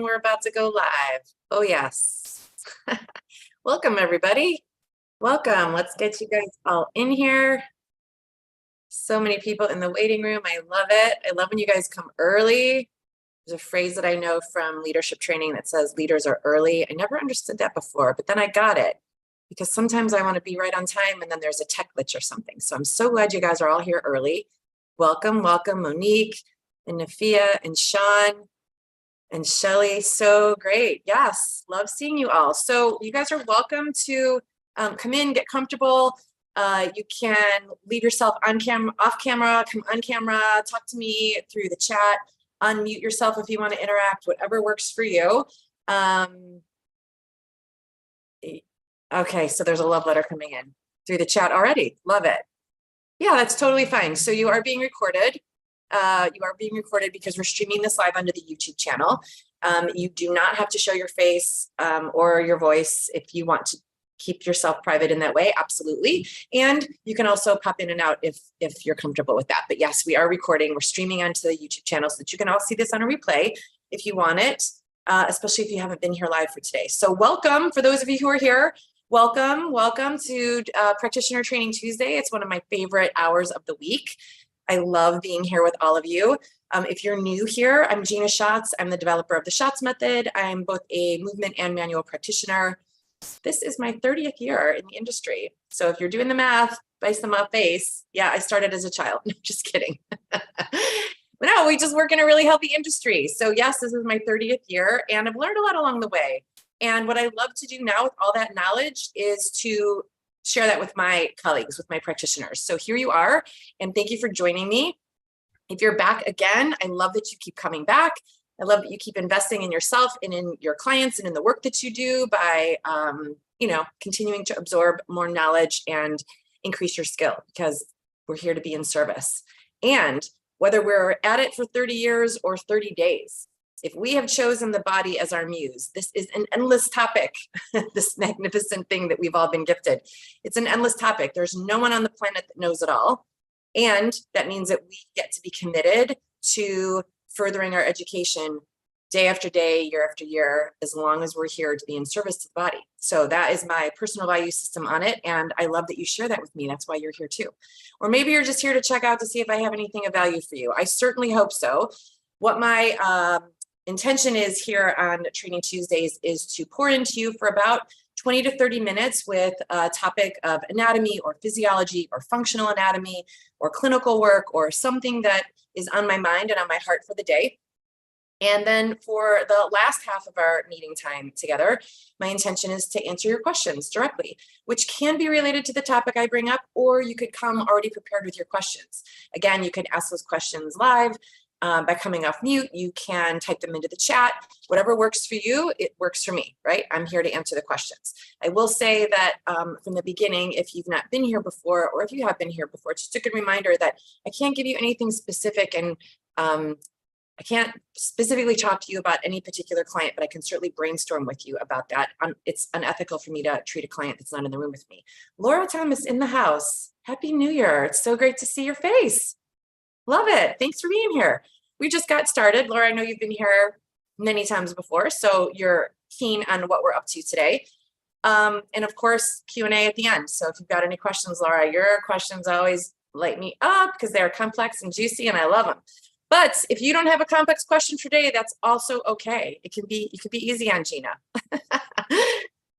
We're about to go live. Oh, yes. Welcome, everybody. Welcome. Let's get you guys all in here. So many people in the waiting room. I love it. I love when you guys come early. There's a phrase that I know from leadership training that says leaders are early. I never understood that before, but then I got it because sometimes I want to be right on time and then there's a tech glitch or something. So I'm so glad you guys are all here early. Welcome, welcome, Monique and Nafia and Sean. And Shelly, so great. Yes, love seeing you all. So you guys are welcome to come in, get comfortable. You can leave yourself on camera, off camera, come on camera, talk to me through the chat, unmute yourself if you want to interact, whatever works for you. Okay, so there's a love letter coming in through the chat already. Love it. Yeah, that's totally fine. So you are being recorded. You are being recorded because we're streaming this live onto the YouTube channel. You do not have to show your face or your voice if you want to keep yourself private in that way, absolutely. And you can also pop in and out if you're comfortable with that. But yes, we are recording. We're streaming onto the YouTube channel so that you can all see this on a replay if you want it, especially if you haven't been here live for today. So welcome, for those of you who are here, welcome to Practitioner Training Tuesday. It's one of my favorite hours of the week. I love being here with all of you. If you're new here, I'm Gina Schatz. I'm the developer of the Schatz Method. I'm both a movement and manual practitioner. This is my 30th year in the industry. So if you're doing the math, by some face, yeah, I started as a child. No, just kidding. But no, we just work in a really healthy industry. So yes, this is my 30th year and I've learned a lot along the way. And what I love to do now with all that knowledge is to share that with my colleagues, with my practitioners. So here you are, and thank you for joining me. If you're back again, I love that you keep coming back. I love that you keep investing in yourself and in your clients and in the work that you do by, continuing to absorb more knowledge and increase your skill, because we're here to be in service. And whether we're at it for 30 years or 30 days, if we have chosen the body as our muse, this is an endless topic, this magnificent thing that we've all been gifted. It's an endless topic. There's no one on the planet that knows it all. And that means that we get to be committed to furthering our education day after day, year after year, as long as we're here to be in service to the body. So that is my personal value system on it. And I love that you share that with me. That's why you're here too. Or maybe you're just here to check out to see if I have anything of value for you. I certainly hope so. What my intention is here on Training Tuesdays is to pour into you for about 20 to 30 minutes with a topic of anatomy or physiology or functional anatomy or clinical work or something that is on my mind and on my heart for the day. And then for the last half of our meeting time together, my intention is to answer your questions directly, which can be related to the topic I bring up, or you could come already prepared with your questions. Again, you can ask those questions live. By coming off mute, you can type them into the chat. Whatever works for you, it works for me, right? I'm here to answer the questions. I will say that from the beginning, if you've not been here before, or if you have been here before, it's just a good reminder that I can't give you anything specific, and I can't specifically talk to you about any particular client, but I can certainly brainstorm with you about that. It's unethical for me to treat a client that's not in the room with me. Laura Thomas in the house. Happy New Year. It's so great to see your face. Love it. Thanks for being here. We just got started. Laura, I know you've been here many times before, so you're keen on what we're up to today. And of course, Q&A at the end. So if you've got any questions, Laura, your questions always light me up because they're complex and juicy and I love them. But if you don't have a complex question for today, that's also okay. It could be easy on Gina.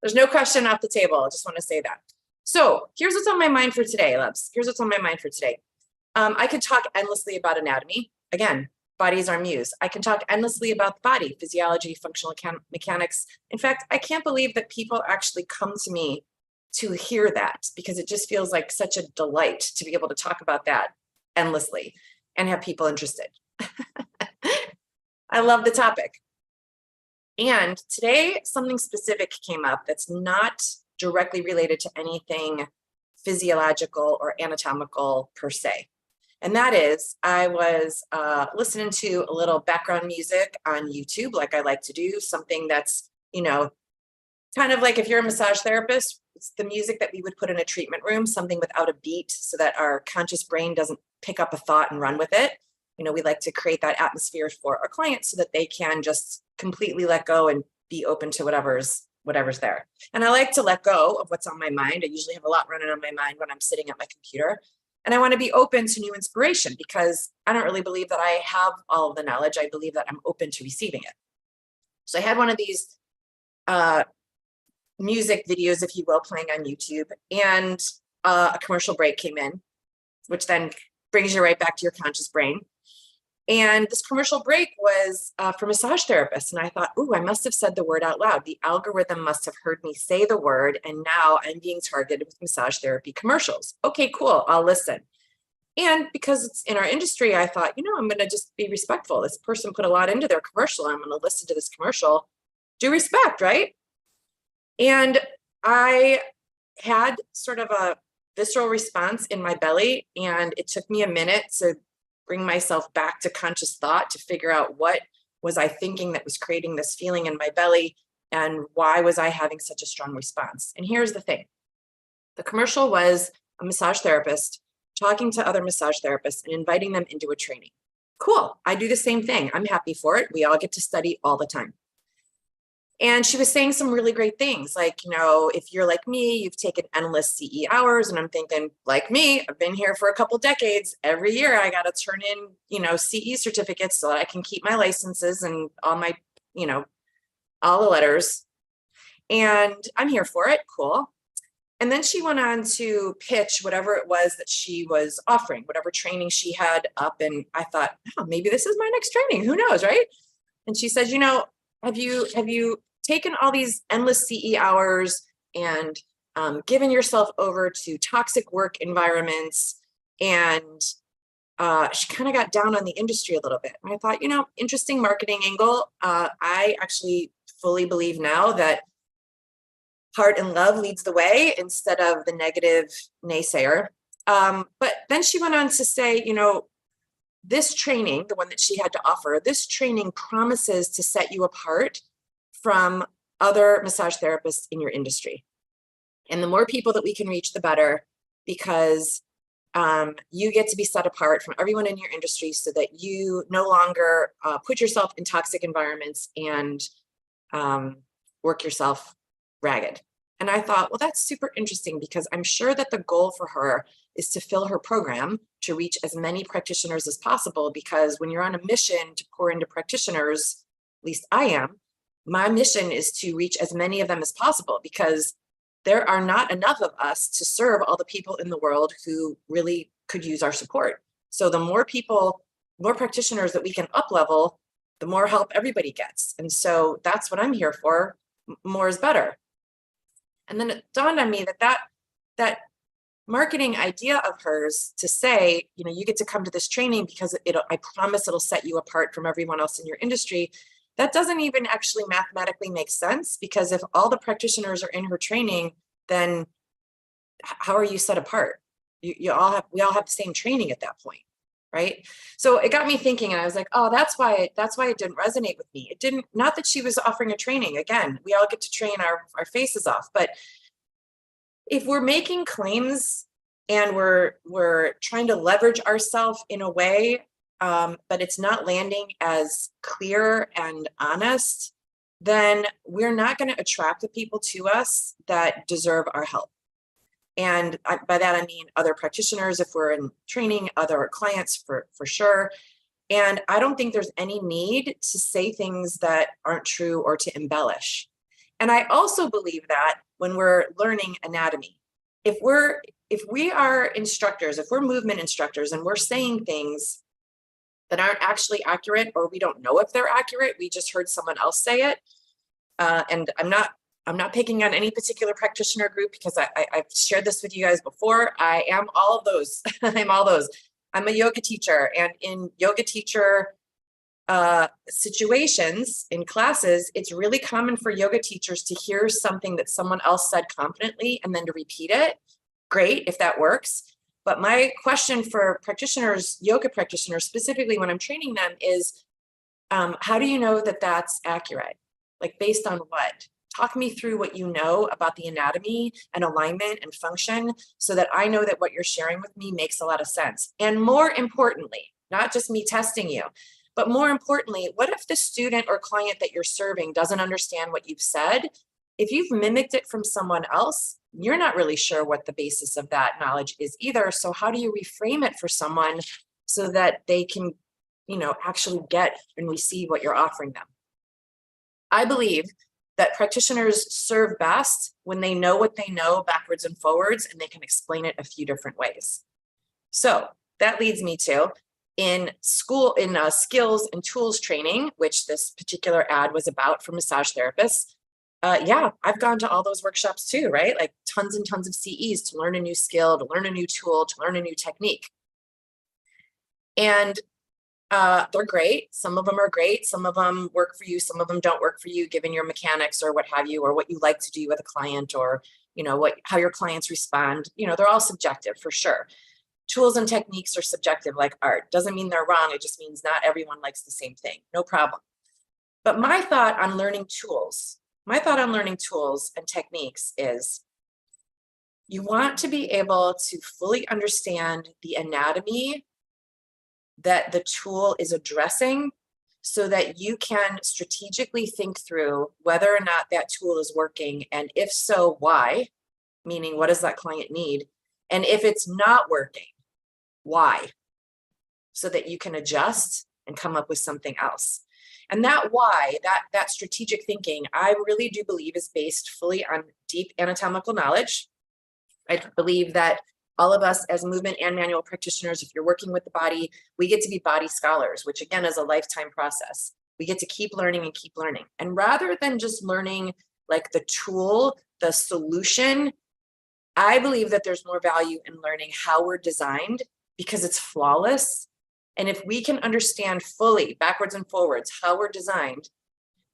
There's no question off the table. I just want to say that. So here's what's on my mind for today, loves. Here's what's on my mind for today. I could talk endlessly about anatomy. Again, body is our muse. I can talk endlessly about the body, physiology, functional mechanics. In fact, I can't believe that people actually come to me to hear that, because it just feels like such a delight to be able to talk about that endlessly and have people interested. I love the topic. And today, something specific came up that's not directly related to anything physiological or anatomical per se. And that is, I was listening to a little background music on YouTube, like I like to do, something that's, kind of like if you're a massage therapist, it's the music that we would put in a treatment room, something without a beat so that our conscious brain doesn't pick up a thought and run with it. we like to create that atmosphere for our clients so that they can just completely let go and be open to whatever's there. And I like to let go of what's on my mind. I usually have a lot running on my mind when I'm sitting at my computer. And I want to be open to new inspiration because I don't really believe that I have all of the knowledge. I believe that I'm open to receiving it. So I had one of these music videos, if you will, playing on YouTube, and a commercial break came in, which then brings you right back to your conscious brain. And this commercial break was for massage therapists. And I thought, ooh, I must have said the word out loud. The algorithm must have heard me say the word. And now I'm being targeted with massage therapy commercials. Okay, cool. I'll listen. And because it's in our industry, I thought, I'm going to just be respectful. This person put a lot into their commercial. I'm going to listen to this commercial. Due respect, right? And I had sort of a visceral response in my belly. And it took me a minute to bring myself back to conscious thought to figure out what was I thinking that was creating this feeling in my belly and why was I having such a strong response. And here's the thing. The commercial was a massage therapist talking to other massage therapists and inviting them into a training. Cool. I do the same thing. I'm happy for it. We all get to study all the time. And she was saying some really great things like, if you're like me, you've taken endless CE hours. And I'm thinking, like me, I've been here for a couple decades. Every year I got to turn in, CE certificates so that I can keep my licenses and all my, all the letters. And I'm here for it. Cool. And then she went on to pitch whatever it was that she was offering, whatever training she had up. And I thought, oh, maybe this is my next training. Who knows, right? And she says, have you taken all these endless CE hours and given yourself over to toxic work environments? And she kind of got down on the industry a little bit. And I thought, interesting marketing angle. I actually fully believe now that heart and love leads the way instead of the negative naysayer. But then she went on to say, this training, the one that she had to offer, this training promises to set you apart from other massage therapists in your industry. And the more people that we can reach, the better, because you get to be set apart from everyone in your industry so that you no longer put yourself in toxic environments and work yourself ragged. And I thought, well, that's super interesting because I'm sure that the goal for her is to fill her program to reach as many practitioners as possible. Because when you're on a mission to pour into practitioners, at least I am, my mission is to reach as many of them as possible because there are not enough of us to serve all the people in the world who really could use our support. So the more people, more practitioners that we can up level, the more help everybody gets. And so that's what I'm here for. More is better. And then it dawned on me that marketing idea of hers to say, you get to come to this training because I promise it'll set you apart from everyone else in your industry. That doesn't even actually mathematically make sense because if all the practitioners are in her training, then how are you set apart? We all have the same training at that point, right? So it got me thinking, and I was like, oh, that's why it didn't resonate with me. It didn't, not that she was offering a training. Again, we all get to train our faces off, but if we're making claims and we're trying to leverage ourselves in a way, but it's not landing as clear and honest, then we're not going to attract the people to us that deserve our help. And by that, I mean other practitioners, if we're in training, other clients for sure. And I don't think there's any need to say things that aren't true or to embellish. And I also believe that when we're learning anatomy, if we are instructors, if we're movement instructors and we're saying things that aren't actually accurate, or we don't know if they're accurate, we just heard someone else say it. And I'm not picking on any particular practitioner group because I've shared this with you guys before. I am all of those. I'm all those. I'm a yoga teacher, and in yoga teacher situations in classes, it's really common for yoga teachers to hear something that someone else said confidently and then to repeat it. Great, if that works. But my question for practitioners, yoga practitioners, specifically when I'm training them is, how do you know that that's accurate? Like based on what? Talk me through what you know about the anatomy and alignment and function so that I know that what you're sharing with me makes a lot of sense. And more importantly, not just me testing you. But more importantly, what if the student or client that you're serving doesn't understand what you've said? If you've mimicked it from someone else, you're not really sure what the basis of that knowledge is either. So how do you reframe it for someone so that they can, actually get and receive what you're offering them? I believe that practitioners serve best when they know what they know backwards and forwards, and they can explain it a few different ways. So that leads me to, in skills and tools training, which this particular ad was about for massage therapists. Yeah, I've gone to all those workshops too, right? Like tons and tons of CEs to learn a new skill, to learn a new tool, to learn a new technique. And they're great. Some of them are great. Some of them work for you. Some of them don't work for you, given your mechanics or what have you, or what you like to do with a client, or, how your clients respond. They're all subjective for sure. Tools and techniques are subjective like art. Doesn't mean they're wrong. It just means not everyone likes the same thing. No problem. But my thought on learning tools and techniques is you want to be able to fully understand the anatomy that the tool is addressing so that you can strategically think through whether or not that tool is working, and if so, why? Meaning, what does that client need? And if it's not working, why? So that you can adjust and come up with something else. And that why, that strategic thinking, I really do believe is based fully on deep anatomical knowledge. I believe that all of us as movement and manual practitioners, if you're working with the body, we get to be body scholars, which again is a lifetime process. We get to keep learning and keep learning. And rather than just learning like the tool, the solution, I believe that there's more value in learning how we're designed, because it's flawless. And if we can understand fully, backwards and forwards, how we're designed,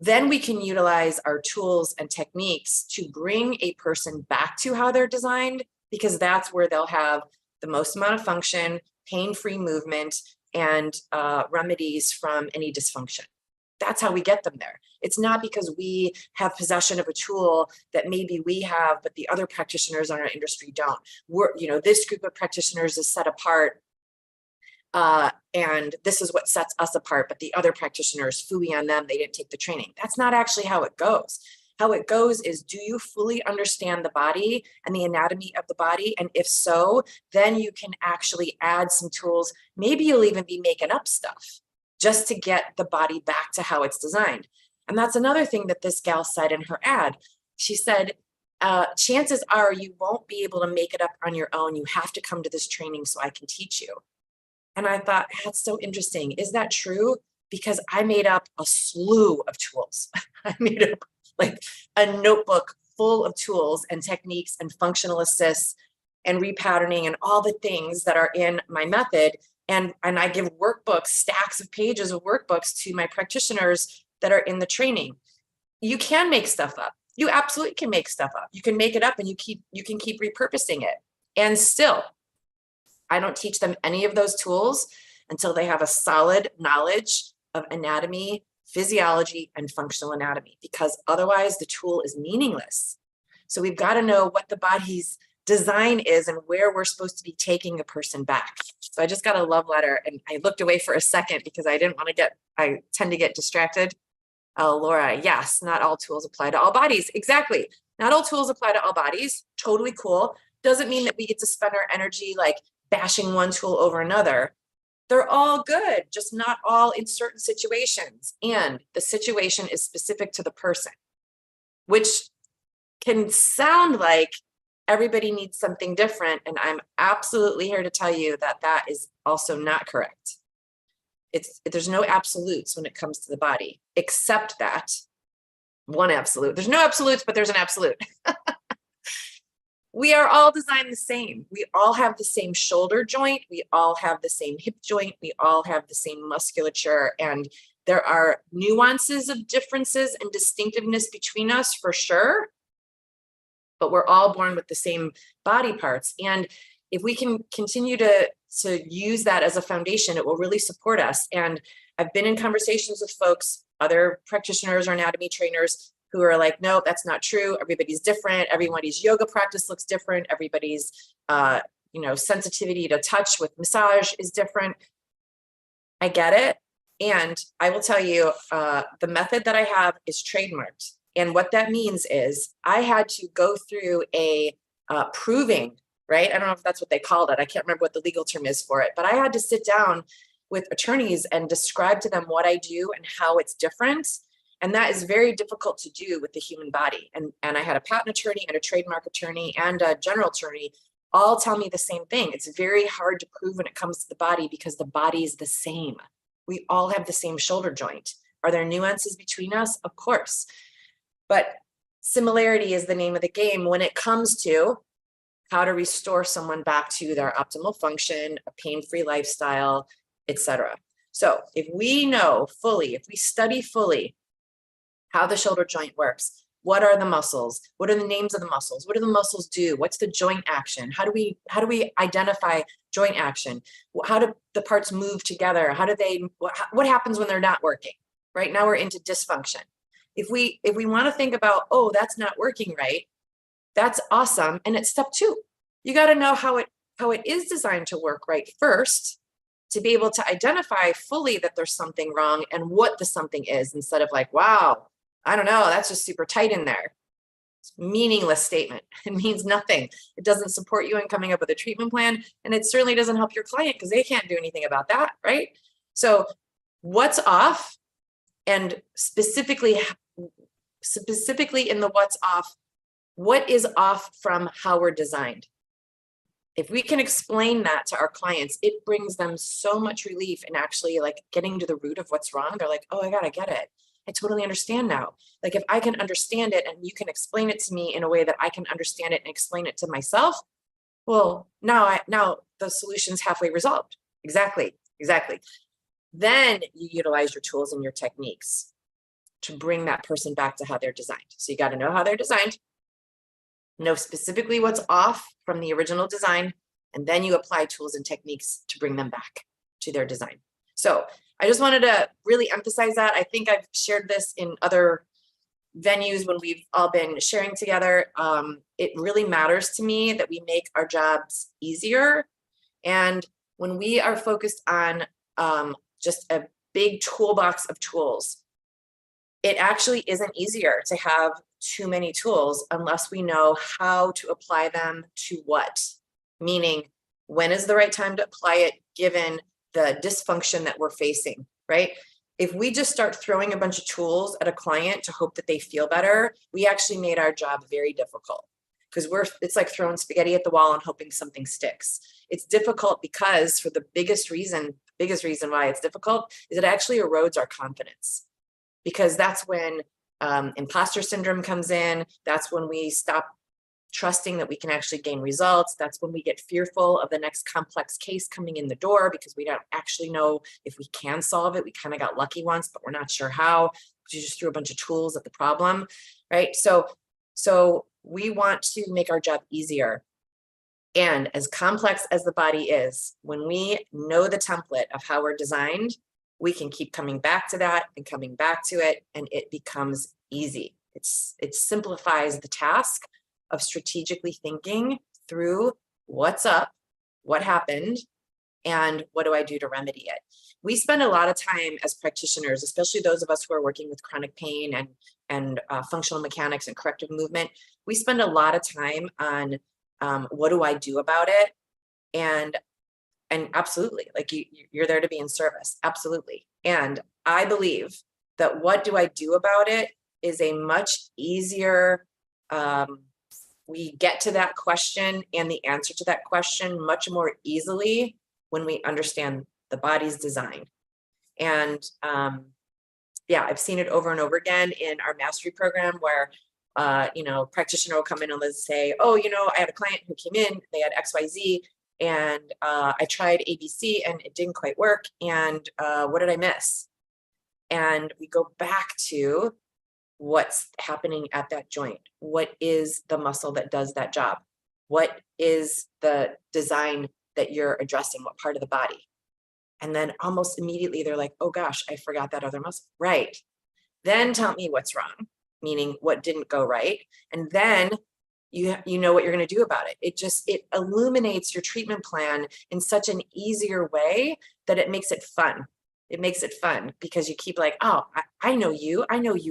then we can utilize our tools and techniques to bring a person back to how they're designed, because that's where they'll have the most amount of function, pain-free movement, and remedies from any dysfunction. That's how we get them there. It's not because we have possession of a tool that maybe we have, but the other practitioners in our industry don't. This group of practitioners is set apart, and this is what sets us apart, but the other practitioners, phooey on them, they didn't take the training. That's not actually how it goes. How it goes is, do you fully understand the body and the anatomy of the body? And if so, then you can actually add some tools. Maybe you'll even be making up stuff just to get the body back to how it's designed. And that's another thing that this gal said in her ad. She said, chances are you won't be able to make it up on your own. You have to come to this training so I can teach you. And I thought, that's so interesting. Is that true? Because I made up a slew of tools. I made up like a notebook full of tools and techniques and functional assists and repatterning and all the things that are in my method. And I give workbooks, stacks of pages of workbooks to my practitioners that are in the training. You can make stuff up. You absolutely can make stuff up. You can make it up and you can keep repurposing it. And still, I don't teach them any of those tools until they have a solid knowledge of anatomy, physiology, and functional anatomy, because otherwise the tool is meaningless. So we've got to know what the body's design is and where we're supposed to be taking a person back. So I just got a love letter and I looked away for a second because I tend to get distracted. Oh, Laura, yes, not all tools apply to all bodies. Exactly. Not all tools apply to all bodies. Totally cool. Doesn't mean that we get to spend our energy like bashing one tool over another. They're all good, just not all in certain situations. And the situation is specific to the person, which can sound like everybody needs something different. And I'm absolutely here to tell you that that is also not correct. There's no absolutes when it comes to the body, except that one absolute. There's no absolutes, but there's an absolute. We are all designed the same. We all have the same shoulder joint. We all have the same hip joint. We all have the same musculature. And there are nuances of differences and distinctiveness between us for sure. But we're all born with the same body parts. And if we can continue to use that as a foundation, it will really support us. And I've been in conversations with folks, other practitioners or anatomy trainers, who are like, no, that's not true. Everybody's different. Everybody's yoga practice looks different. Everybody's, sensitivity to touch with massage is different. I get it. And I will tell you, the method that I have is trademarked. And what that means is I had to go through a proving, right? I don't know if that's what they called it. I can't remember what the legal term is for it, but I had to sit down with attorneys and describe to them what I do and how it's different. And that is very difficult to do with the human body. And I had a patent attorney and a trademark attorney and a general attorney all tell me the same thing. It's very hard to prove when it comes to the body because the body is the same. We all have the same shoulder joint. Are there nuances between us? Of course. But similarity is the name of the game when it comes to how to restore someone back to their optimal function, a pain-free lifestyle, etc. So if we know fully, if we study fully how the shoulder joint works, what are the muscles? What are the names of the muscles? What do the muscles do? What's the joint action? How do we identify joint action? How do the parts move together? How do they, what happens when they're not working? Right now we're into dysfunction. If we want to think about, oh, that's not working right, that's awesome. And it's step 2. You got to know how it is designed to work right first to be able to identify fully that there's something wrong and what the something is, instead of like, wow, I don't know, that's just super tight in there. It's a meaningless statement. It means nothing. It doesn't support you in coming up with a treatment plan. And it certainly doesn't help your client because they can't do anything about that, right? So what's off, and specifically in the what's off, what is off from how we're designed? If we can explain that to our clients, it brings them so much relief in actually like getting to the root of what's wrong. They're like, oh my God, I get it. I totally understand now. Like if I can understand it and you can explain it to me in a way that I can understand it and explain it to myself, well, now the solution's halfway resolved. Exactly. Then you utilize your tools and your techniques to bring that person back to how they're designed. So you got to know how they're designed, know specifically what's off from the original design, and then you apply tools and techniques to bring them back to their design. So I just wanted to really emphasize that. I think I've shared this in other venues when we've all been sharing together. It really matters to me that we make our jobs easier. And when we are focused on just a big toolbox of tools, it actually isn't easier to have too many tools unless we know how to apply them to what. Meaning, when is the right time to apply it given the dysfunction that we're facing, right? If we just start throwing a bunch of tools at a client to hope that they feel better, we actually made our job very difficult, because it's like throwing spaghetti at the wall and hoping something sticks. It's difficult because for the biggest reason why it's difficult is it actually erodes our confidence, because that's when imposter syndrome comes in. That's when we stop trusting that we can actually gain results. That's when we get fearful of the next complex case coming in the door because we don't actually know if we can solve it. We kind of got lucky once, but we're not sure how. You just threw a bunch of tools at the problem, right? So we want to make our job easier. And as complex as the body is, when we know the template of how we're designed, we can keep coming back to that and coming back to it, and it becomes easy. It simplifies the task of strategically thinking through what's up, what happened, and what do I do to remedy it. We spend a lot of time as practitioners, especially those of us who are working with chronic pain and functional mechanics and corrective movement. We spend a lot of time on what do I do about it? And absolutely, like you're there to be in service. Absolutely. And I believe that what do I do about it is a much easier, we get to that question and the answer to that question much more easily when we understand the body's design. And yeah, I've seen it over and over again in our mastery program where practitioner will come in and let's say, oh, I have a client who came in, they had XYZ, and I tried ABC and it didn't quite work. And what did I miss? And we go back to what's happening at that joint. What is the muscle that does that job? What is the design that you're addressing? What part of the body? And then almost immediately they're like, oh gosh, I forgot that other muscle. Right. Then tell me what's wrong, meaning what didn't go right. And then you know what you're going to do about it. It illuminates your treatment plan in such an easier way that it makes it fun. It makes it fun because you keep like, oh, I know you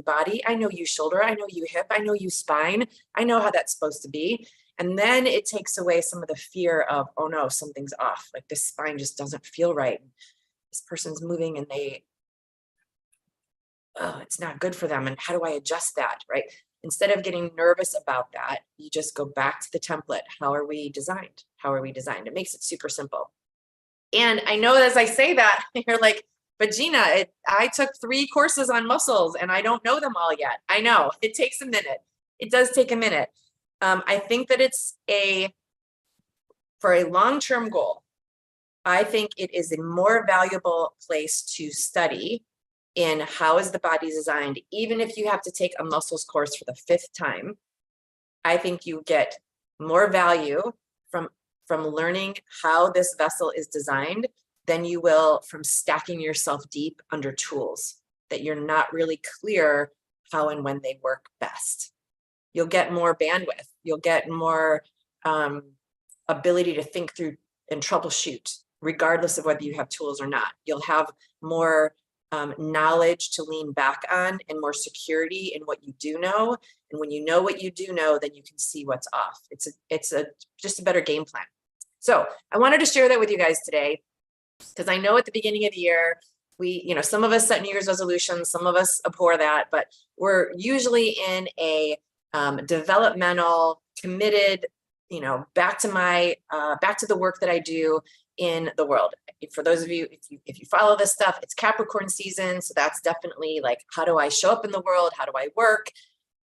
body, I know you shoulder, I know you hip, I know you spine, I know how that's supposed to be. And then it takes away some of the fear of, oh no, something's off. Like this spine just doesn't feel right. This person's moving and it's not good for them. And how do I adjust that, right? Instead of getting nervous about that, you just go back to the template. How are we designed? How are we designed? It makes it super simple. And I know as I say that, you're like, but Gina, I took 3 courses on muscles and I don't know them all yet. I know it takes a minute. It does take a minute. I think that for a long-term goal, I think it is a more valuable place to study in how is the body designed, even if you have to take a muscles course for the 5th time. I think you get more value from learning how this vessel is designed than you will from stacking yourself deep under tools that you're not really clear how and when they work best. You'll get more bandwidth. You'll get more ability to think through and troubleshoot, regardless of whether you have tools or not. You'll have more knowledge to lean back on and more security in what you do know. And when you know what you do know, then you can see what's off. It's just a better game plan. So I wanted to share that with you guys today, because I know at the beginning of the year, some of us set New Year's resolutions, some of us abhor that, but we're usually in a developmental, committed, back to the work that I do in the world. For those of you, if you follow this stuff, it's Capricorn season. So that's definitely like, how do I show up in the world? How do I work?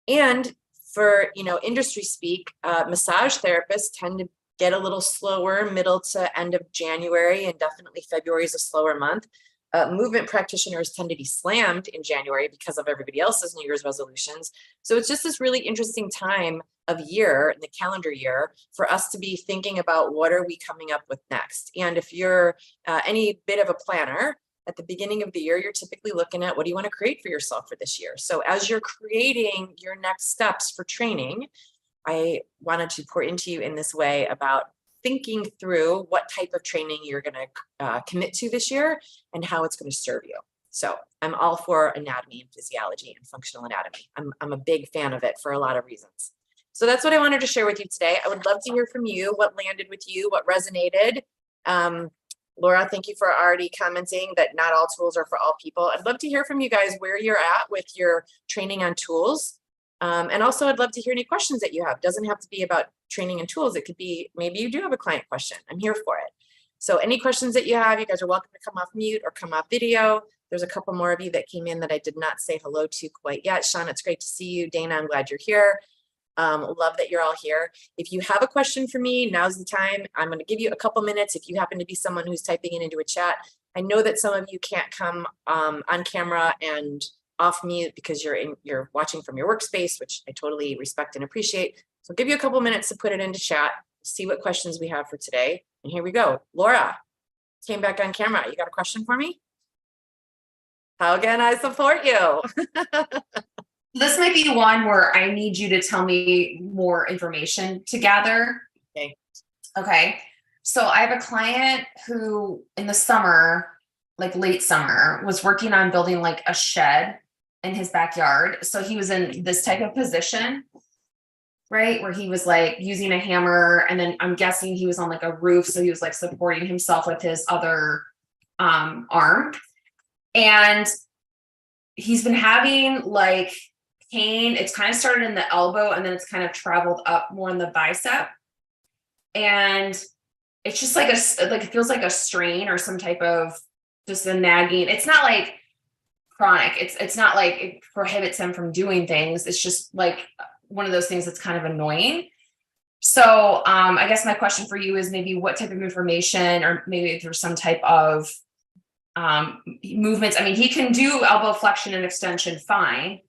And for, industry speak, massage therapists tend to get a little slower middle to end of January, and definitely February is a slower month. Movement practitioners tend to be slammed in January because of everybody else's New Year's resolutions. So it's just this really interesting time of year in the calendar year for us to be thinking about what are we coming up with next. And if you're any bit of a planner, at the beginning of the year, you're typically looking at what do you want to create for yourself for this year. So as you're creating your next steps for training, I wanted to pour into you in this way about thinking through what type of training you're going to commit to this year and how it's going to serve you. So I'm all for anatomy and physiology and functional anatomy. I'm a big fan of it for a lot of reasons. So that's what I wanted to share with you today. I would love to hear from you, what landed with you, what resonated. Laura, thank you for already commenting that not all tools are for all people. I'd love to hear from you guys where you're at with your training on tools. And also I'd love to hear any questions that you have. It doesn't have to be about training and tools. It could be, maybe you do have a client question. I'm here for it. So any questions that you have, you guys are welcome to come off mute or come off video. There's a couple more of you that came in that I did not say hello to quite yet. Sean, it's great to see you. Dana, I'm glad you're here. Love that you're all here. If you have a question for me, now's the time. I'm going to give you a couple minutes. If you happen to be someone who's typing it into a chat, I know that some of you can't come on camera and off mute because you're watching from your workspace, which I totally respect and appreciate. So I'll give you a couple minutes to put it into chat, see what questions we have for today. And here we go. Laura came back on camera. You got a question for me? How can I support you? This might be one where I need you to tell me more information to gather. Okay. So I have a client who in the summer, like late summer, was working on building like a shed in his backyard. So he was in this type of position, right? Where he was like using a hammer, and then I'm guessing he was on like a roof. So he was like supporting himself with his other arm. And he's been having like pain. It's kind of started in the elbow and then it's kind of traveled up more in the bicep. And it's just like it feels like a strain or some type of just a nagging. It's not like chronic. It's not like it prohibits him from doing things. It's just like one of those things that's kind of annoying. So I guess my question for you is maybe what type of information, or maybe if there's some type of movements. I mean, he can do elbow flexion and extension fine.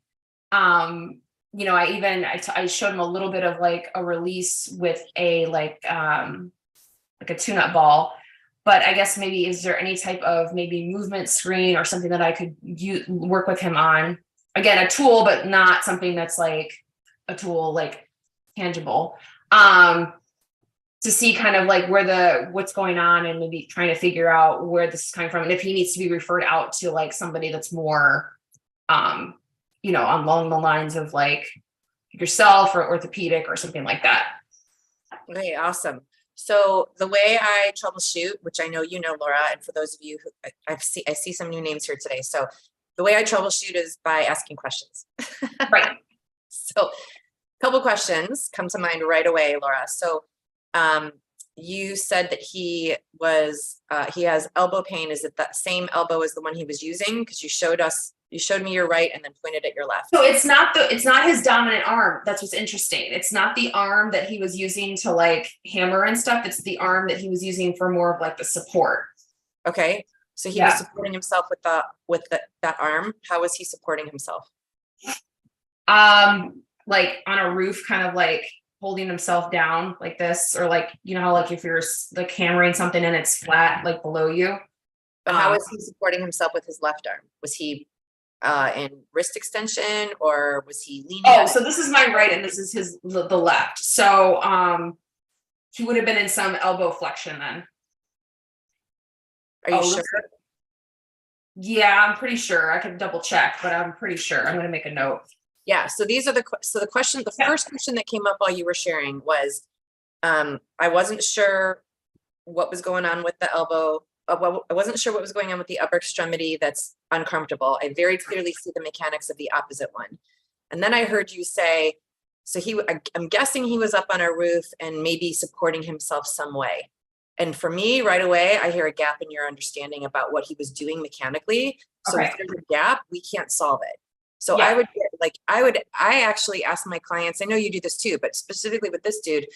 I showed him a little bit of like a release with a like a tune-up ball, but I guess maybe is there any type of maybe movement screen or something that I could work with him on? Again, a tool, but not something that's like a tool, like tangible. to see kind of like what's going on and maybe trying to figure out where this is coming from and if he needs to be referred out to like somebody that's more, along the lines of like yourself or orthopedic or something like that. Okay, awesome. So the way I troubleshoot, which I know you know, Laura, and for those of you who I see some new names here today. So the way I troubleshoot is by asking questions. Right. So a couple questions come to mind right away, Laura. So you said that he has elbow pain. Is it that same elbow as the one he was using? Because you showed me your right and then pointed at your left. So it's not his dominant arm. That's what's interesting. It's not the arm that he was using to like hammer and stuff. It's the arm that he was using for more of like the support. Okay. So he was supporting himself with that arm. How was he supporting himself? Like on a roof, kind of like holding himself down like this, or like, how like if you're like hammering something and it's flat, like below you. But how was he supporting himself with his left arm? Was he in wrist extension or was he leaning? Oh, so this is my right and this is the left. So he would have been in some elbow flexion then. Are you sure? Yeah, I'm pretty sure. I could double check, but I'm pretty sure. I'm going to make a note. Yeah. So these are the question. The first question that came up while you were sharing was, I wasn't sure what was going on with the elbow. I wasn't sure what was going on with the upper extremity that's uncomfortable. I very clearly see the mechanics of the opposite one. And then I heard you say, so I'm guessing he was up on a roof and maybe supporting himself some way. And for me, right away, I hear a gap in your understanding about what he was doing mechanically. So if there's a gap, we can't solve it. So I actually ask my clients, I know you do this too, but specifically with this dude,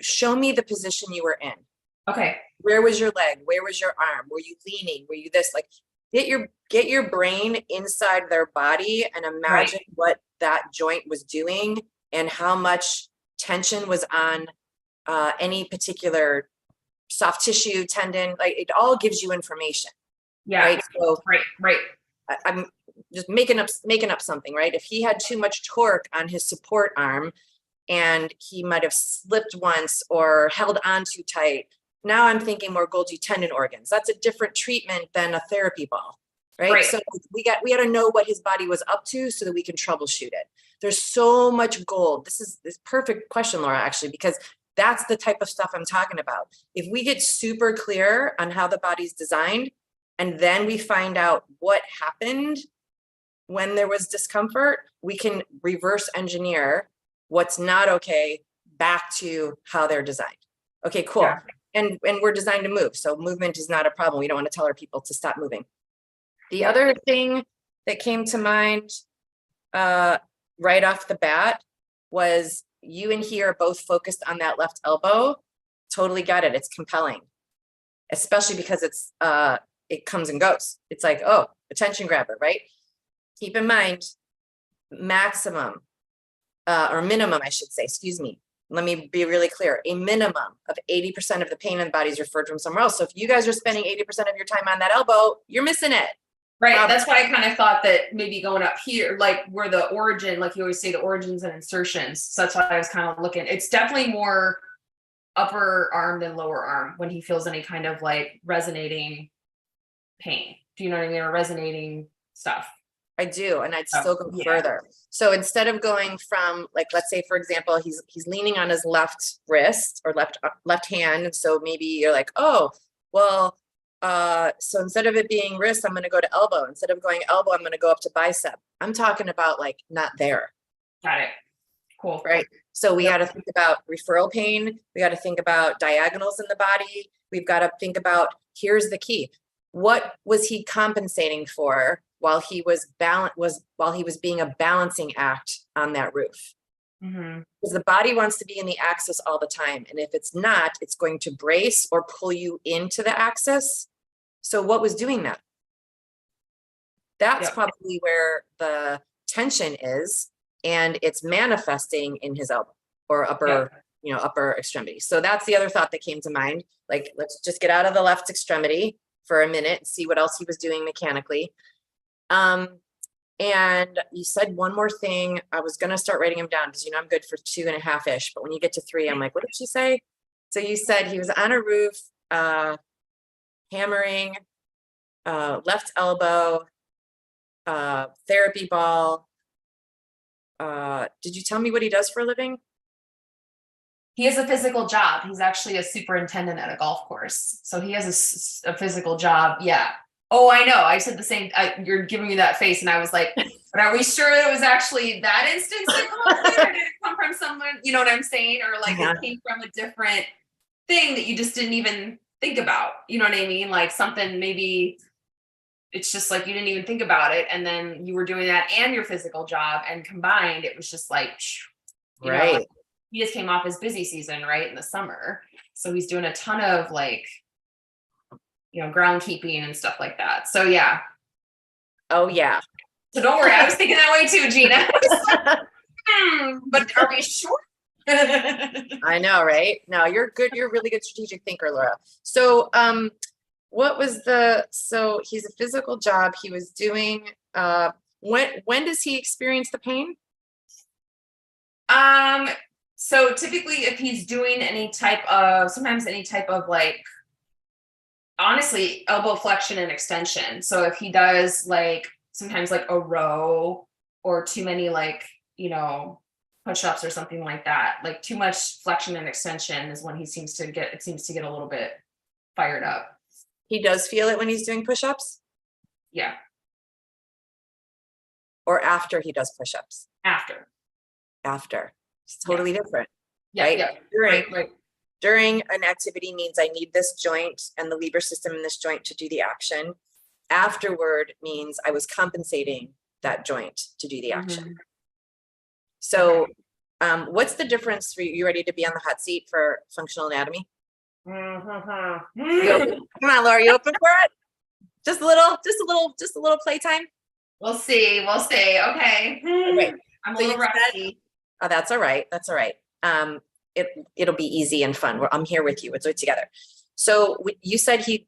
show me the position you were in. Okay. Where was your leg? Where was your arm? Were you leaning? Were you this? Like, get your brain inside their body and imagine what that joint was doing and how much tension was on any particular soft tissue, tendon. Like, it all gives you information. Yeah. Right. So right. I'm just making up something, right? If he had too much torque on his support arm and he might have slipped once or held on too tight. Now I'm thinking more Golgi tendon organs. That's a different treatment than a therapy ball, right? So we got to know what his body was up to so that we can troubleshoot it. There's so much gold. This is perfect question, Laura, actually, because that's the type of stuff I'm talking about. If we get super clear on how the body's designed, and then we find out what happened when there was discomfort, we can reverse engineer what's not okay back to how they're designed. Okay, cool. Yeah. And we're designed to move. So movement is not a problem. We don't want to tell our people to stop moving. The other thing that came to mind right off the bat was you and he are both focused on that left elbow. Totally got it. It's compelling, especially because it comes and goes. It's like, oh, attention grabber, right? Keep in mind, maximum or minimum, I should say, excuse me. Let me be really clear. A minimum of 80% of the pain in the body is referred from somewhere else. So if you guys are spending 80% of your time on that elbow, you're missing it. Right. That's why I kind of thought that maybe going up here, like where the origin, like you always say, the origins and insertions. So that's why I was kind of looking. It's definitely more upper arm than lower arm when he feels any kind of like resonating pain. Do you know what I mean? Or resonating stuff. I do. And I'd still go further. So instead of going from, like, let's say, for example, he's leaning on his left wrist or left hand. So maybe you're like, oh, well, so instead of it being wrist, I'm going to go to elbow. Instead of going elbow, I'm going to go up to bicep. I'm talking about like not there. Got it. Cool. Right. So we got to think about referral pain. We got to think about diagonals in the body. We've got to think about, here's the key. What was he compensating for while he was being a balancing act on that roof? Mm-hmm. Because the body wants to be in the axis all the time. And if it's not, it's going to brace or pull you into the axis. So what was doing that? That's probably where the tension is, and it's manifesting in his elbow or upper extremity. So that's the other thought that came to mind. Like, let's just get out of the left extremity for a minute and see what else he was doing mechanically. And you said one more thing. I was going to start writing them down because, I'm good for 2.5-ish, but when you get to 3, I'm like, what did she say? So you said he was on a roof, hammering, left elbow, therapy ball. Did you tell me what he does for a living? He has a physical job. He's actually a superintendent at a golf course. So he has a physical job. Yeah. Oh, I know. I said the same. You're giving me that face. And I was like, but are we sure it was actually that instance that caused it? Or did it come from someone, you know what I'm saying? Or like it came from a different thing that you just didn't even think about. You know what I mean? Like something maybe it's just like you didn't even think about it. And then you were doing that and your physical job. And combined, it was just like, you know, like, he just came off his busy season, right, in the summer. So he's doing a ton of like, you know, groundkeeping and stuff like that. So yeah. Oh yeah. So don't worry, I was thinking that way too, Gina. But are we sure? I know, right? No, you're good. You're a really good strategic thinker, Laura. So, what was so he's a physical job he was doing, when does he experience the pain? So typically if he's doing sometimes any type of like, honestly, elbow flexion and extension. So if he does like, sometimes like a row or too many like, you know, push-ups or something like that, like too much flexion and extension is when he seems to get a little bit fired up. He does feel it when he's doing push-ups? Yeah. Or after he does push-ups? After. It's totally different. Yeah, right? yeah. Right. During an activity means I need this joint and the Libre system in this joint to do the action. Afterward means I was compensating that joint to do the action. So what's the difference for you? You ready to be on the hot seat for functional anatomy? Come on, Laura, you open for it? Just a little playtime. We'll see. Okay. Right. I'm a little rusty. Oh, that's all right. It'll be easy and fun. I'm here with you. Let's do it together. So you said he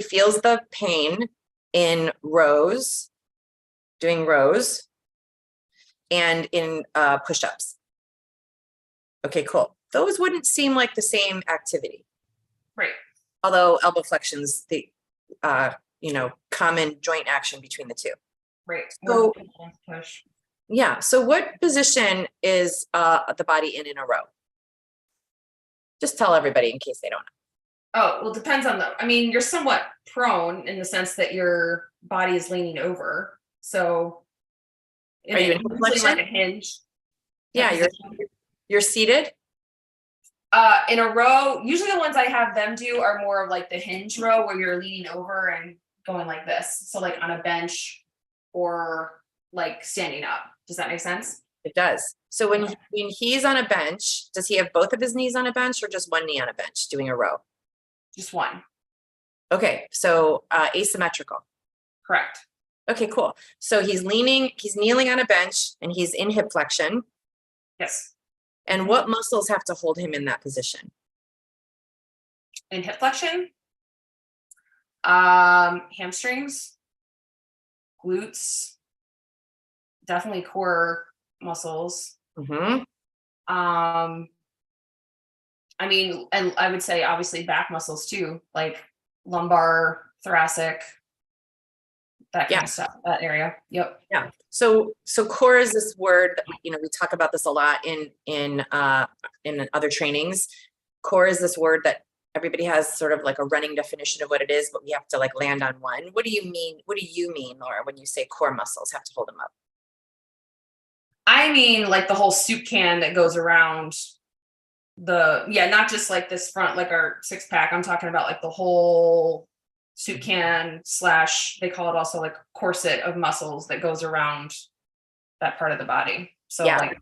feels the pain in rows, doing rows, and in push-ups. Okay, cool. Those wouldn't seem like the same activity. Right. Although elbow flexion's the common joint action between the two. Right. So push. Yeah. So what position is the body in a row? Just tell everybody in case they don't know. Oh, well, it depends on you're somewhat prone in the sense that your body is leaning over. So are you in flexion? Like a hinge? Yeah, you're seated. In a row, usually the ones I have them do are more of like the hinge row where you're leaning over and going like this. So like on a bench or like standing up. Does that make sense? It does. So when he's on a bench, does he have both of his knees on a bench or just one knee on a bench doing a row? Just one. Okay. So asymmetrical. Correct. Okay, cool. So he's kneeling on a bench and he's in hip flexion. Yes. And what muscles have to hold him in that position? In hip flexion? Hamstrings, glutes, definitely core muscles. Mm-hmm. And I would say obviously back muscles too, like lumbar, thoracic, that kind of stuff, that area. Yep. Yeah. So core is this word that we talk about this a lot in other trainings. Core is this word that everybody has sort of like a running definition of what it is, but we have to like land on one. What do you mean, Laura, when you say core muscles have to hold them up? I mean, like the whole soup can that goes around not just like this front, like our 6-pack. I'm talking about like the whole soup can / they call it also like corset of muscles that goes around that part of the body. So like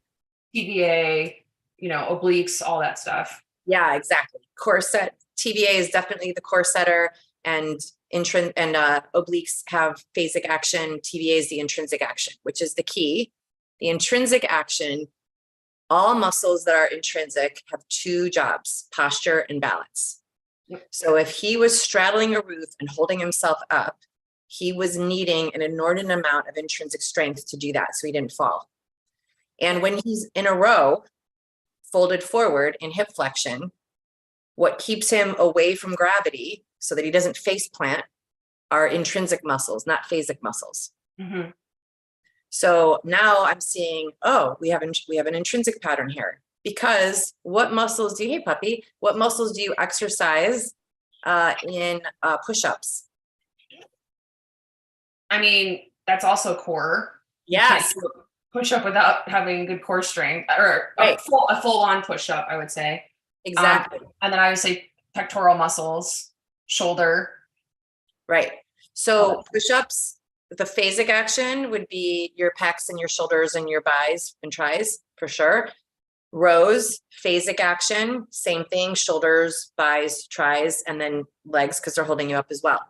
TVA, obliques, all that stuff. Yeah, exactly. Corset. TVA is definitely the corsetter, and obliques have phasic action. TVA is the intrinsic action, which is the key. The intrinsic action, all muscles that are intrinsic have 2 jobs: posture and balance. Yep. So if he was straddling a roof and holding himself up, he was needing an inordinate amount of intrinsic strength to do that so he didn't fall. And when he's in a row, folded forward in hip flexion, What keeps him away from gravity so that he doesn't face plant are intrinsic muscles, not phasic muscles. Mm-hmm. So now I'm seeing, oh, we have an intrinsic pattern here, because what muscles do you, hey puppy, what muscles do you exercise in push-ups? I mean, that's also core. Yes. You can't do a push-up without having good core strength, or Right. a full-on push-up, I would say. Exactly. And then I would say pectoral muscles, shoulder. Right. So push-ups, the phasic action would be your pecs and your shoulders and your bis and tris for sure. Rows, phasic action, same thing, shoulders, bis, tris, and then legs because they're holding you up as well.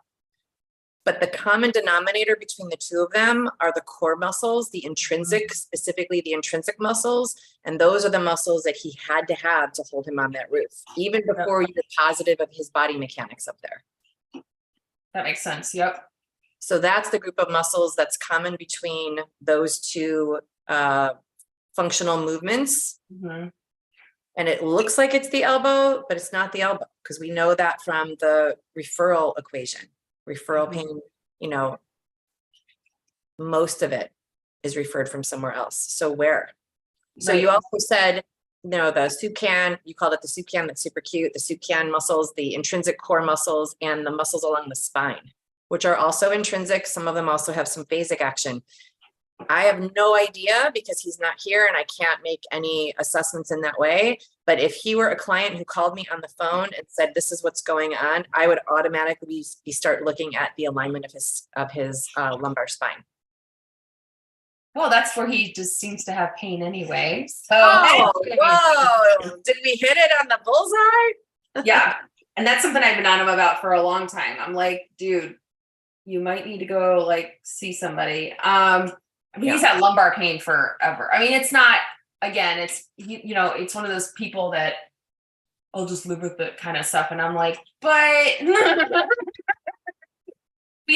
But the common denominator between the two of them are the core muscles, the intrinsic, specifically the intrinsic muscles. And those are the muscles that he had to have to hold him on that roof, even before you were positive of his body mechanics up there. That makes sense. Yep. So that's the group of muscles that's common between those two functional movements. Mm-hmm. And it looks like it's the elbow, but it's not the elbow, because we know that from the referral equation. Referral pain, you know, most of it is referred from somewhere else. So where? So you also said, you know, the sucan, you called it the sucan, that's super cute. The sucan muscles, the intrinsic core muscles, and the muscles along the spine, which are also intrinsic. Some of them also have some phasic action. I have no idea because he's not here and I can't make any assessments in that way. But if he were a client who called me on the phone and said, this is what's going on, I would automatically start looking at the alignment of his lumbar spine. Well, that's where he just seems to have pain anyway. So, whoa, did we hit it on the bullseye? Yeah. And that's something I've been on him about for a long time. I'm like, dude, you might need to go like see somebody. I mean, he's had lumbar pain forever. I mean, it's not, again, it's, you know, it's one of those people that I'll just live with it kind of stuff. And I'm like, but you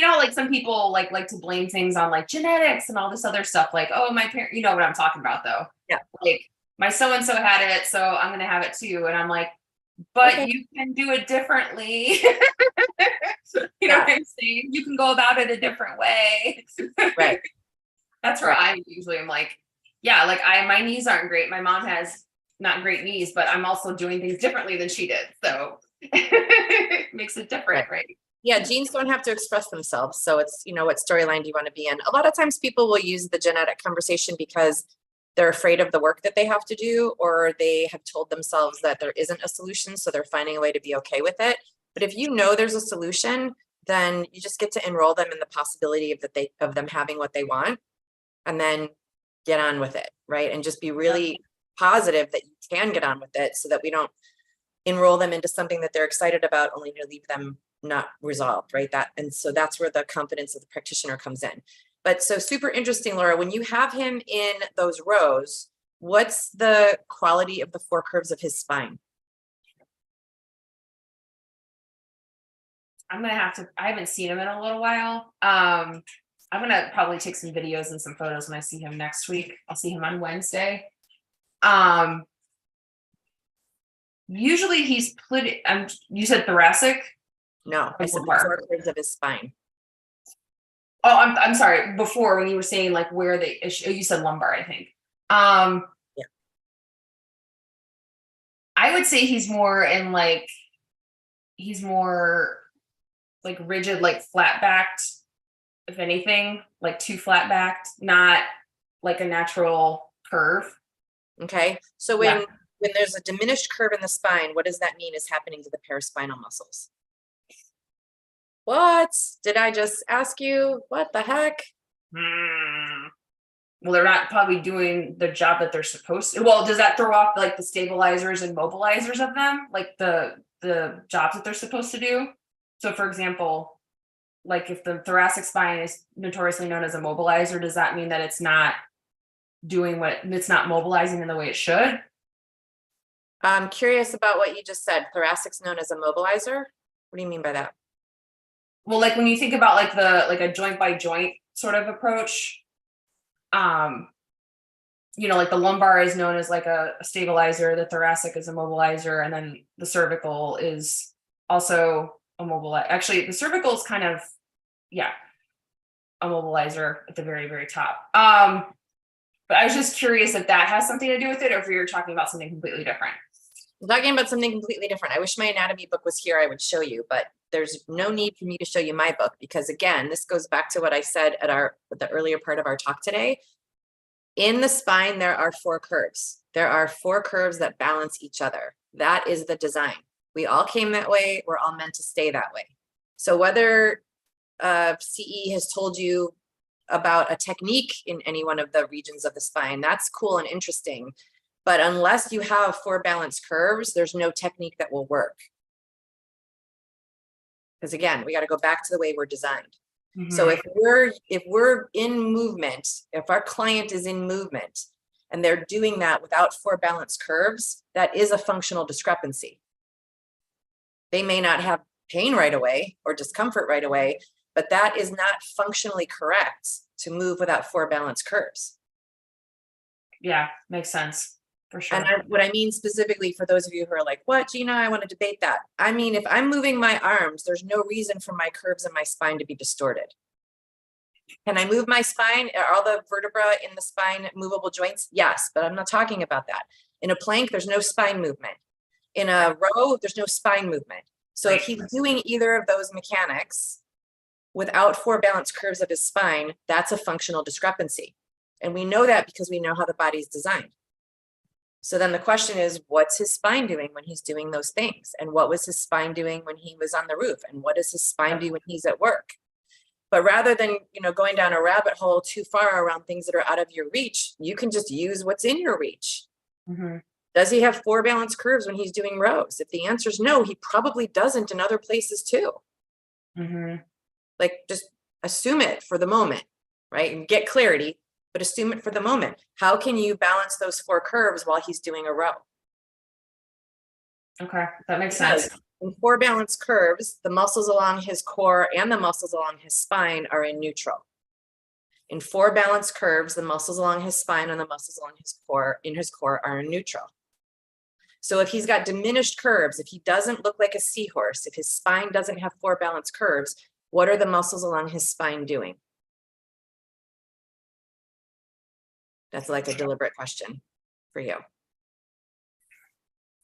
know, like some people like to blame things on like genetics and all this other stuff. Like, oh, my parent, you know what I'm talking about though. Yeah. Like my so-and-so had it, so I'm going to have it too. And I'm like, but you can do it differently. You know what I'm saying? You can go about it a different way. Right. That's where I usually am like, yeah, like my knees aren't great. My mom has not great knees, but I'm also doing things differently than she did. So it makes it different, right? Yeah, genes don't have to express themselves. So it's, you know, what storyline do you want to be in? A lot of times people will use the genetic conversation because they're afraid of the work that they have to do, or they have told themselves that there isn't a solution. So they're finding a way to be okay with it. But if you know there's a solution, then you just get to enroll them in the possibility of them having what they want, and then get on with it, right? And just be really positive that you can get on with it, so that we don't enroll them into something that they're excited about only to leave them not resolved, right? And so that's where the confidence of the practitioner comes in. But so super interesting, Laura, when you have him in those rows, what's the quality of the four curves of his spine? I'm going to have to, I haven't seen him in a little while. I'm going to probably take some videos and some photos when I see him next week. I'll see him on Wednesday. Usually he's you said thoracic? No, I said the four curves of his spine. Oh, I'm sorry. Before, when you were saying like where the issue, you said lumbar, I think. Yeah. I would say he's more like rigid, like flat backed, if anything, like too flat backed, not like a natural curve. Okay. So when there's a diminished curve in the spine, what does that mean is happening to the paraspinal muscles? What did I just ask you? What the heck? Well, they're not probably doing the job that they're supposed to. Well, does that throw off like the stabilizers and mobilizers of them, like the jobs that they're supposed to do? So for example, like if the thoracic spine is notoriously known as a mobilizer, does that mean that it's not doing it's not mobilizing in the way it should? I'm curious about what you just said. Thoracic's known as a mobilizer. What do you mean by that? Well, like when you think about like a joint by joint sort of approach, like the lumbar is known as like a stabilizer, the thoracic is a mobilizer, and then the cervical is also a mobilizer. Actually, the cervical is kind of, a mobilizer at the very, very top. But I was just curious if that has something to do with it, or if you're talking about something completely different. I'm talking about something completely different. I wish my anatomy book was here. I would show you, but there's no need for me to show you my book because again, this goes back to what I said at the earlier part of our talk today. In the spine, there are 4 curves. There are 4 curves that balance each other. That is the design. We all came that way. We're all meant to stay that way. So whether CE has told you about a technique in any one of the regions of the spine, that's cool and interesting. But unless you have 4 balanced curves, there's no technique that will work. Because again, we got to go back to the way we're designed. Mm-hmm. So if we're in movement, if our client is in movement and they're doing that without 4 balanced curves, that is a functional discrepancy. They may not have pain right away or discomfort right away, but that is not functionally correct to move without 4 balanced curves. Yeah, makes sense. For sure. And what I mean specifically for those of you who are like, what, Gina, I want to debate that. I mean, if I'm moving my arms, there's no reason for my curves in my spine to be distorted. Can I move my spine? Are all the vertebrae in the spine movable joints? Yes, but I'm not talking about that. In a plank, there's no spine movement. In a row, there's no spine movement. So if he's doing either of those mechanics without 4 balanced curves of his spine, that's a functional discrepancy. And we know that because we know how the body's designed. So then the question is, what's his spine doing when he's doing those things? And what was his spine doing when he was on the roof? And what does his spine do when he's at work? But rather than, going down a rabbit hole too far around things that are out of your reach, you can just use what's in your reach. Mm-hmm. Does he have 4 balanced curves when he's doing rows? If the answer is no, he probably doesn't in other places too. Mm-hmm. Like just assume it for the moment, right? And get clarity. But assume it for the moment. How can you balance those 4 curves while he's doing a row? Okay, that makes sense. In 4 balanced curves, the muscles along his core and the muscles along his spine are in neutral. In 4 balanced curves, the muscles along his spine and the muscles along his core are in neutral. So if he's got diminished curves, if he doesn't look like a seahorse, if his spine doesn't have 4 balanced curves, what are the muscles along his spine doing? That's like a deliberate question for you.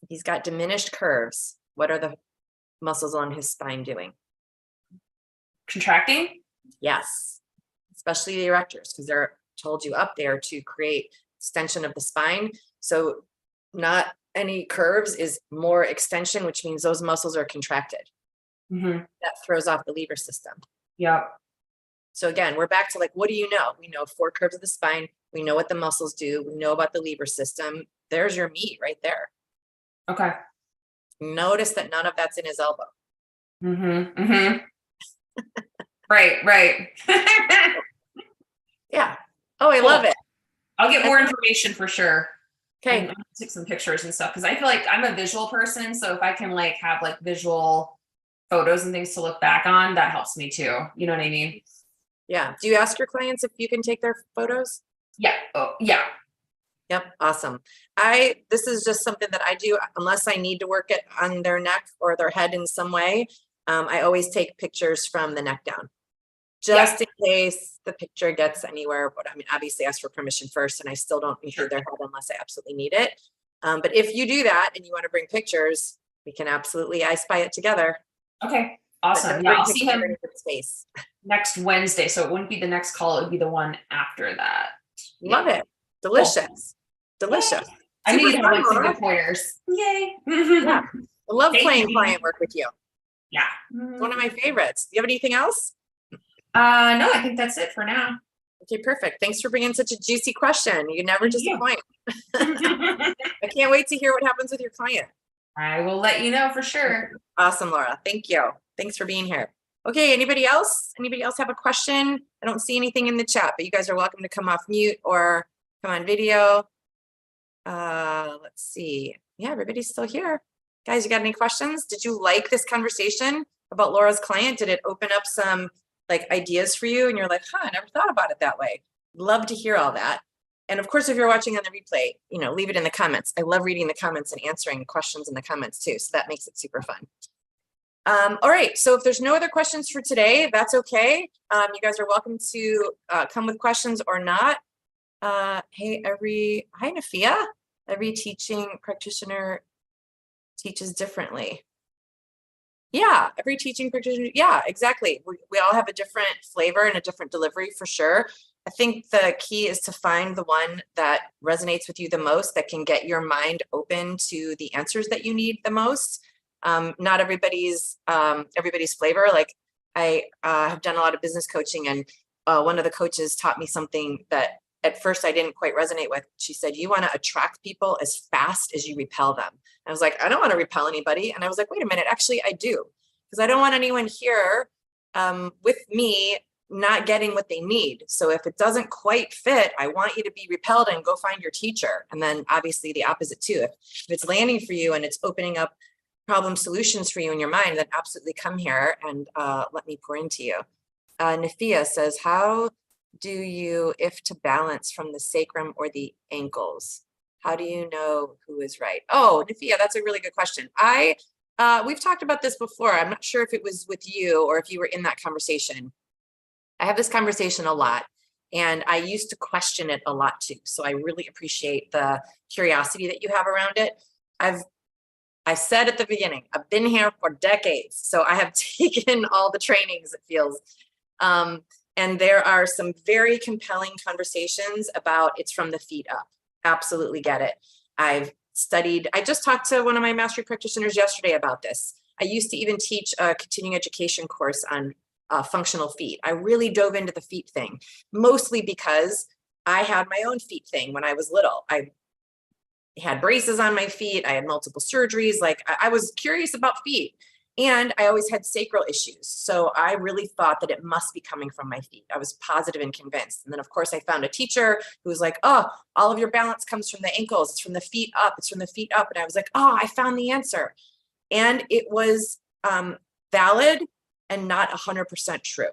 He's got diminished curves. What are the muscles on his spine doing? Contracting? Yes, especially the erectors, because they're told you up there to create extension of the spine. So not any curves is more extension, which means those muscles are contracted. Mm-hmm. That throws off the lever system. Yeah. So again, we're back to like, what do you know? We know 4 curves of the spine. We know what the muscles do. We know about the lever system. There's your meat right there. Okay. Notice that none of that's in his elbow. Mm-hmm. Mm-hmm. Right. Yeah. Oh, I love it. I'll get more information for sure. Okay. And I'll take some pictures and stuff because I feel like I'm a visual person. So if I can like have like visual photos and things to look back on, that helps me too. You know what I mean? Yeah. Do you ask your clients if you can take their photos? Yeah. Oh, yeah. Yep. Awesome. This is just something that I do unless I need to work it on their neck or their head in some way. I always take pictures from the neck down just in case the picture gets anywhere. But I mean, obviously ask for permission first, and I still don't include their head unless I absolutely need it. But if you do that and you want to bring pictures, we can absolutely I Spy it together. Okay. Awesome. Yeah, I'll see him next Wednesday. So it wouldn't be the next call. It would be the one after that. Love it. Delicious. Cool. Delicious. Yay. I knew you'd have like some good pointers. Yay. Yeah. I love playing client work with you. Yeah. It's one of my favorites. Do you have anything else? No, I think that's it for now. Okay, perfect. Thanks for bringing such a juicy question. You never disappoint. I can't wait to hear what happens with your client. I will let you know for sure. Awesome, Laura. Thank you. Thanks for being here. Okay, anybody else? Anybody else have a question? I don't see anything in the chat, but you guys are welcome to come off mute or come on video. Let's see. Yeah, everybody's still here. Guys, you got any questions? Did you like this conversation about Laura's client? Did it open up some like ideas for you? And you're like, I never thought about it that way. Love to hear all that. And of course, if you're watching on the replay, leave it in the comments. I love reading the comments and answering questions in the comments too. So that makes it super fun. All right, so if there's no other questions for today, that's okay. You guys are welcome to come with questions or not. Hi Nafia. Every teaching practitioner teaches differently. Yeah, every teaching practitioner, yeah, exactly. We all have a different flavor and a different delivery for sure. I think the key is to find the one that resonates with you the most, that can get your mind open to the answers that you need the most. Not everybody's flavor. Like I have done a lot of business coaching, and one of the coaches taught me something that at first I didn't quite resonate with. She said, you want to attract people as fast as you repel them. I was like, I don't want to repel anybody. And I was like, wait a minute, actually I do. Because I don't want anyone here with me not getting what they need. So if it doesn't quite fit, I want you to be repelled and go find your teacher. And then obviously the opposite too. If it's landing for you and it's opening up problem solutions for you in your mind, then absolutely come here and let me pour into you. Nafia says, how do you to balance from the sacrum or the ankles? How do you know who is right? Oh, Nafia, that's a really good question. We've talked about this before. I'm not sure if it was with you or if you were in that conversation. I have this conversation a lot, and I used to question it a lot too. So I really appreciate the curiosity that you have around it. I said at the beginning, I've been here for decades, so I have taken all the trainings, it feels. And there are some very compelling conversations about it's from the feet up. Absolutely get it. I just talked to one of my mastery practitioners yesterday about this. I used to even teach a continuing education course on functional feet. I really dove into the feet thing, mostly because I had my own feet thing when I was little. I had braces on my feet. I had multiple surgeries. Like I was curious about feet, and I always had sacral issues. So I really thought that it must be coming from my feet. I was positive and convinced. And then of course I found a teacher who was like, oh, all of your balance comes from the ankles. It's from the feet up. It's from the feet up. And I was like, oh, I found the answer. And it was valid and not 100% true.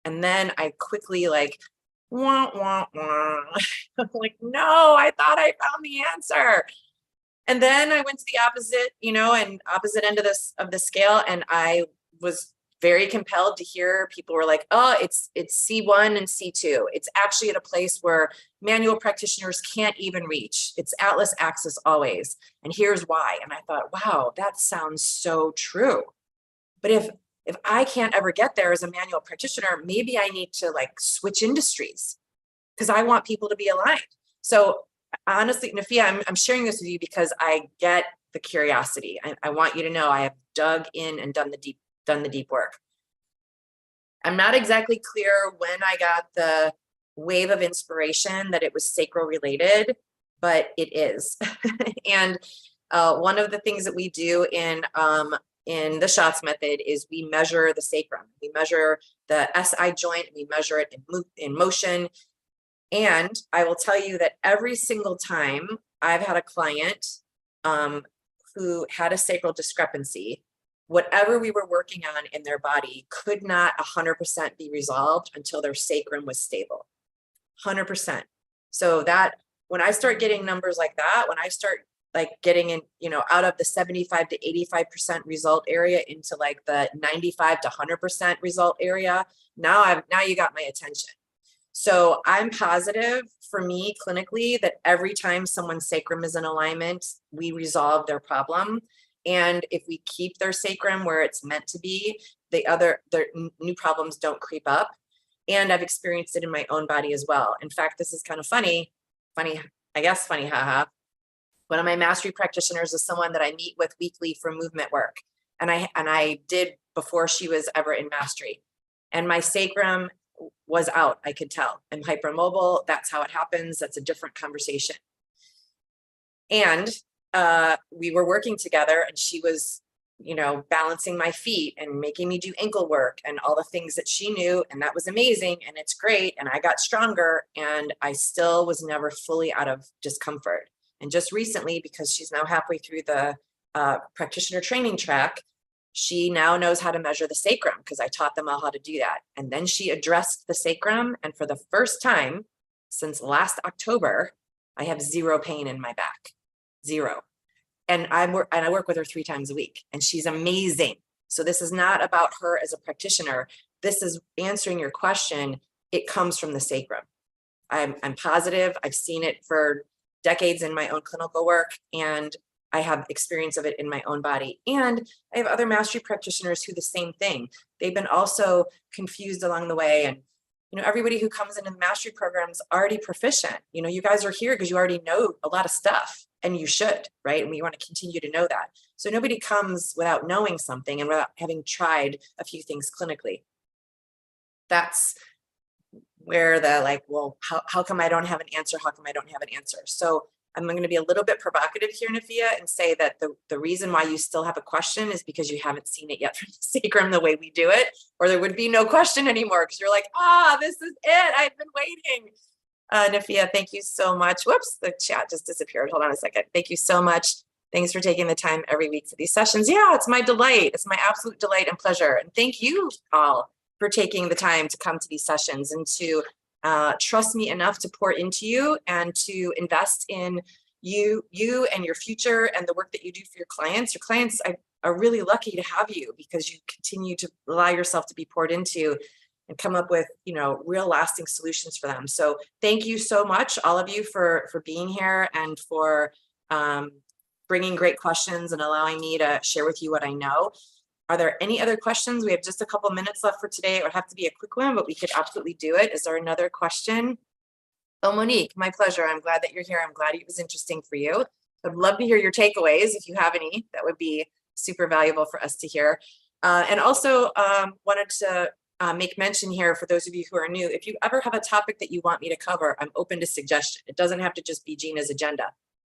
And then I quickly wah, wah, wah. I'm like, no, I thought I found the answer. And then I went to the opposite, and opposite end of the scale. And I was very compelled to hear people were like, oh, it's C1 and C2. It's actually at a place where manual practitioners can't even reach. It's Atlas axis always. And here's why. And I thought, wow, that sounds so true. But if I can't ever get there as a manual practitioner, maybe I need to switch industries, because I want people to be aligned. So honestly, Nafia, I'm sharing this with you because I get the curiosity. I want you to know I have dug in and done the deep work. I'm not exactly clear when I got the wave of inspiration that it was sacral related, but it is. And one of the things that we do in the Schatz method is we measure the sacrum. We measure the SI joint. We measure it in motion. And I will tell you that every single time I've had a client who had a sacral discrepancy, whatever we were working on in their body could not 100% be resolved until their sacrum was stable. 100%. So that when I start getting numbers like that, when I start getting in, out of the 75 to 85% result area into the 95 to 100% result area, now you got my attention. So I'm positive for me clinically that every time someone's sacrum is in alignment, we resolve their problem. And if we keep their sacrum where it's meant to be, their new problems don't creep up. And I've experienced it in my own body as well. In fact, this is kind of funny, haha. One of my mastery practitioners is someone that I meet with weekly for movement work. And I did before she was ever in mastery. And my sacrum was out, I could tell. I'm hypermobile. That's how it happens. That's a different conversation. And we were working together, and she was, balancing my feet and making me do ankle work and all the things that she knew. And that was amazing. And it's great. And I got stronger, and I still was never fully out of discomfort. And just recently, because she's now halfway through the practitioner training track, she now knows how to measure the sacrum, because I taught them all how to do that. And then she addressed the sacrum. And for the first time, since last October, I have zero pain in my back, zero. And I work with her 3 times a week, and she's amazing. So this is not about her as a practitioner. This is answering your question. It comes from the sacrum. I'm positive. I've seen it for decades in my own clinical work, and I have experience of it in my own body. And I have other mastery practitioners who the same thing. They've been also confused along the way. And, everybody who comes into the mastery programs already proficient. You guys are here because you already know a lot of stuff, and you should, right? And we want to continue to know that. So nobody comes without knowing something and without having tried a few things clinically. That's where well, how come I don't have an answer? How come I don't have an answer? So I'm going to be a little bit provocative here, Nafia, and say that the reason why you still have a question is because you haven't seen it yet from the sacrum the way we do it, or there would be no question anymore because you're like, this is it. I've been waiting. Nafia, thank you so much. Whoops, the chat just disappeared. Hold on a second. Thank you so much. Thanks for taking the time every week for these sessions. Yeah, it's my delight. It's my absolute delight and pleasure. And thank you all for taking the time to come to these sessions and to trust me enough to pour into you and to invest in you and your future and the work that you do for your clients. Your clients are really lucky to have you because you continue to allow yourself to be poured into and come up with, real lasting solutions for them. So thank you so much, all of you, for being here and for bringing great questions and allowing me to share with you what I know. Are there any other questions? We have just a couple minutes left for today. It would have to be a quick one, but we could absolutely do it. Is there another question? Oh, Monique, my pleasure. I'm glad that you're here. I'm glad it was interesting for you. I'd love to hear your takeaways. If you have any, that would be super valuable for us to hear. And also wanted to make mention here for those of you who are new, if you ever have a topic that you want me to cover, I'm open to suggestion. It doesn't have to just be Gina's agenda.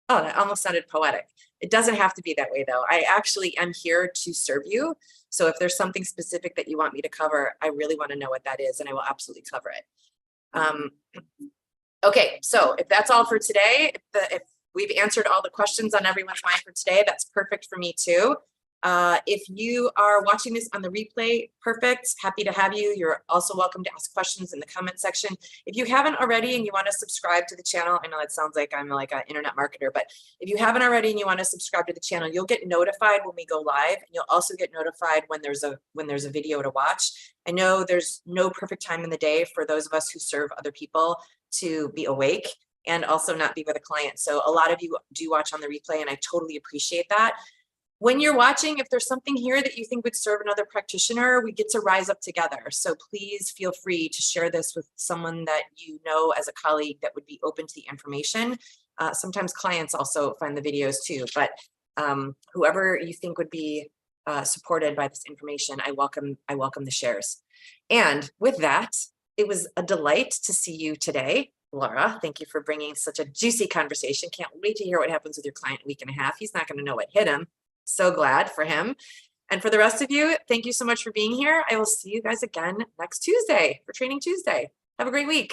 Oh, that almost sounded poetic. It doesn't have to be that way, though. I actually am here to serve you. So if there's something specific that you want me to cover, I really want to know what that is, and I will absolutely cover it. Okay, so if that's all for today, if we've answered all the questions on everyone's mind for today, that's perfect for me too. If you are watching this on the replay, perfect. Happy to have you. You're also welcome to ask questions in the comment section. If you haven't already and you want to subscribe to the channel, I know it sounds like I'm like an internet marketer, but if you haven't already and you want to subscribe to the channel, you'll get notified when we go live, and you'll also get notified when there's a video to watch. I know there's no perfect time in the day for those of us who serve other people to be awake and also not be with a client. So a lot of you do watch on the replay, and I totally appreciate that. When you're watching, if there's something here that you think would serve another practitioner, we get to rise up together. So please feel free to share this with someone that you know as a colleague that would be open to the information. Sometimes clients also find the videos too, but whoever you think would be supported by this information, I welcome the shares. And with that, it was a delight to see you today. Laura, thank you for bringing such a juicy conversation. Can't wait to hear what happens with your client in a week and a half. He's not going to know what hit him. So glad for him. And for the rest of you, thank you so much for being here. I will see you guys again next Tuesday for Training Tuesday. Have a great week.